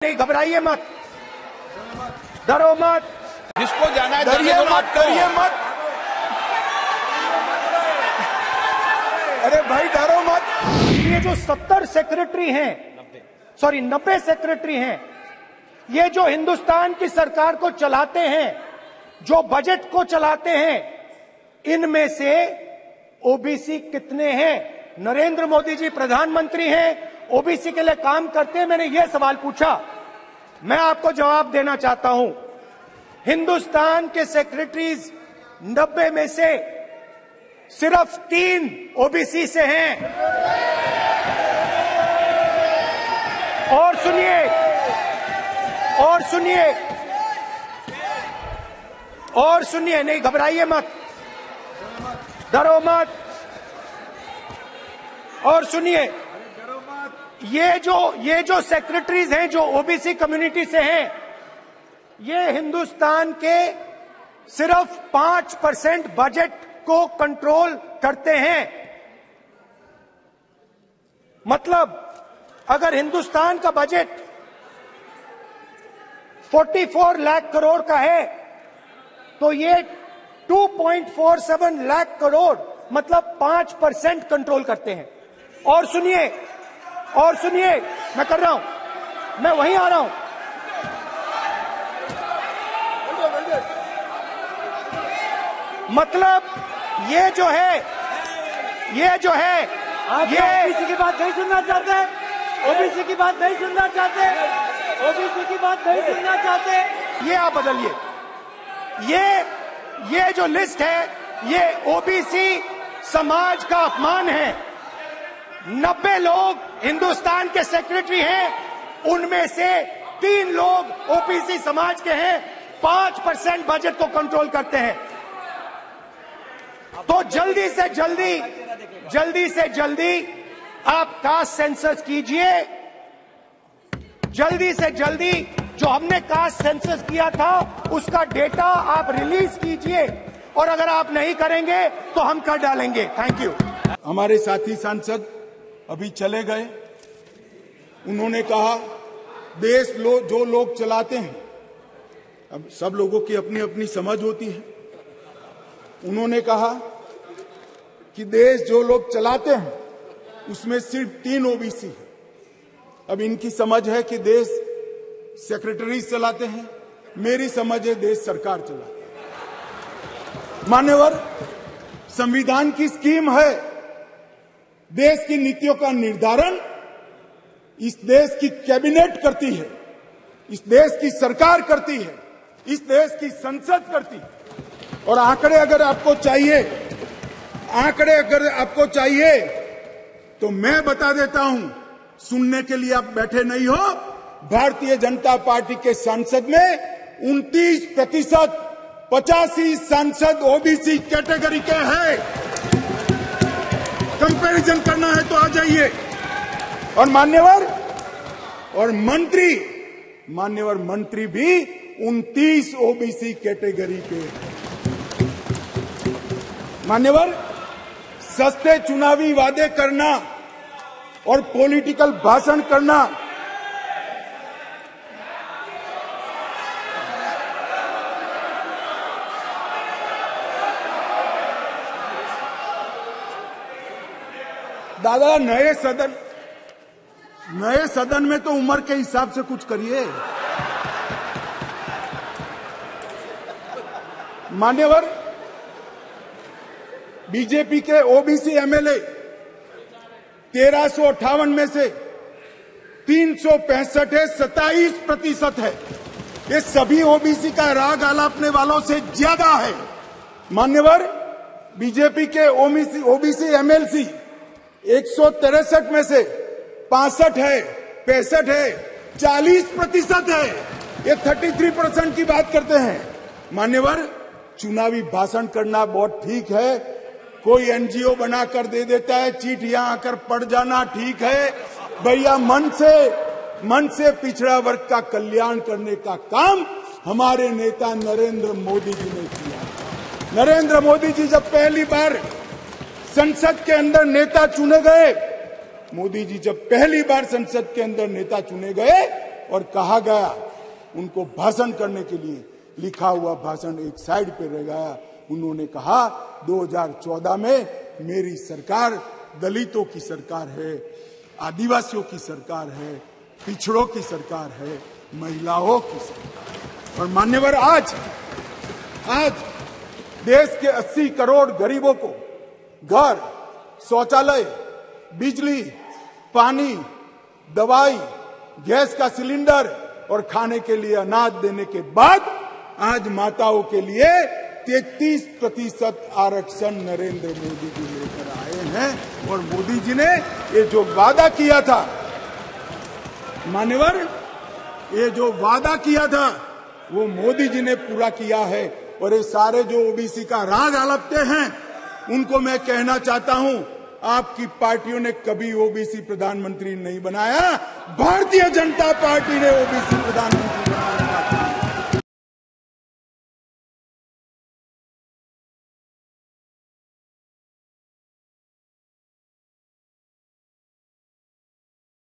नहीं, घबराइए मत, डरो मत, जिसको जाना है डरिए मत, डरिए मत। अरे भाई डरो मत। ये जो 70 सेक्रेटरी हैं, 90 सेक्रेटरी हैं, ये जो हिंदुस्तान की सरकार को चलाते हैं, जो बजट को चलाते हैं, इनमें से ओबीसी कितने हैं? नरेंद्र मोदी जी प्रधानमंत्री हैं, ओबीसी के लिए काम करते हैं। मैंने यह सवाल पूछा, मैं आपको जवाब देना चाहता हूं। हिंदुस्तान के सेक्रेटरीज 90 में से सिर्फ 3 ओबीसी से हैं। और सुनिए, नहीं, घबराइए मत, डरो मत। और सुनिए, ये जो सेक्रेटरीज हैं जो ओबीसी कम्युनिटी से हैं, ये हिंदुस्तान के सिर्फ 5% बजट को कंट्रोल करते हैं। मतलब अगर हिंदुस्तान का बजट 44 लाख करोड़ का है, तो ये 2.47 लाख करोड़ मतलब 5% कंट्रोल करते हैं। और सुनिए, मैं कर रहा हूं, मैं वहीं आ रहा हूं। मतलब ये जो है आप ओबीसी की बात नहीं सुनना चाहते, ओबीसी की बात नहीं सुनना चाहते, ओबीसी की बात नहीं सुनना चाहते। ये आप बदलिए। ये जो लिस्ट है, ये ओबीसी समाज का अपमान है। 90 लोग हिंदुस्तान के सेक्रेटरी हैं, उनमें से 3 लोग ओबीसी समाज के हैं, 5% बजट को कंट्रोल करते हैं। तो जल्दी से जल्दी आप कास्ट सेंसस कीजिए। जल्दी से जल्दी जो हमने कास्ट सेंसस किया था उसका डेटा आप रिलीज कीजिए, और अगर आप नहीं करेंगे तो हम कर डालेंगे। Thank you. हमारे साथी सांसद अभी चले गए, उन्होंने कहा देश जो लोग चलाते हैं, अब सब लोगों की अपनी अपनी समझ होती है। उन्होंने कहा कि देश जो लोग चलाते हैं उसमें सिर्फ 3 ओबीसी है। अब इनकी समझ है कि देश सेक्रेटरी चलाते हैं, मेरी समझ है देश सरकार चलाती है। मान्यवर, संविधान की स्कीम है, देश की नीतियों का निर्धारण इस देश की कैबिनेट करती है, इस देश की सरकार करती है, इस देश की संसद करती है। और आंकड़े अगर आपको चाहिए तो मैं बता देता हूं, सुनने के लिए आप बैठे नहीं हो। भारतीय जनता पार्टी के सांसद में 29%, 85 सांसद ओबीसी कैटेगरी के हैं। कंपैरिजन करना है तो आ जाइए। और मंत्री भी 29 ओबीसी कैटेगरी के। मान्यवर, सस्ते चुनावी वादे करना और पॉलिटिकल भाषण करना दादा, नए सदन में तो उम्र के हिसाब से कुछ करिए। मान्यवर, बीजेपी के ओबीसी एमएलए 1358 में से 365 है, 27% है। ये सभी ओबीसी का राग आलापने वालों से ज्यादा है। मान्यवर, बीजेपी के ओबीसी एमएलसी 163 में से 65 है, 65 है, 40% है। ये 33% की बात करते हैं। मान्यवर, चुनावी भाषण करना बहुत ठीक है, कोई एनजीओ बनाकर दे देता है, चीट यहां आकर पड़ जाना ठीक है। भैया, मन से पिछड़ा वर्ग का कल्याण करने का काम हमारे नेता नरेंद्र मोदी जी ने किया। नरेंद्र मोदी जी जब पहली बार संसद के अंदर नेता चुने गए, मोदी जी जब पहली बार संसद के अंदर नेता चुने गए और कहा गया, उनको भाषण करने के लिए लिखा हुआ भाषण एक साइड पे रह गया। उन्होंने कहा 2014 में मेरी सरकार दलितों की सरकार है, आदिवासियों की सरकार है, पिछड़ों की सरकार है, महिलाओं की सरकार। और मान्यवर, आज देश के 80 करोड़ गरीबों को घर, शौचालय, बिजली, पानी, दवाई, गैस का सिलेंडर और खाने के लिए अनाज देने के बाद आज माताओं के लिए 33% आरक्षण नरेंद्र मोदी जी लेकर आए हैं। और मोदी जी ने ये जो वादा किया था, मान्यवर, ये जो वादा किया था वो मोदी जी ने पूरा किया है। और ये सारे जो ओबीसी का राग आलपते हैं, उनको मैं कहना चाहता हूं, आपकी पार्टियों ने कभी ओबीसी प्रधानमंत्री नहीं बनाया, भारतीय जनता पार्टी ने ओबीसी प्रधानमंत्री बनाया।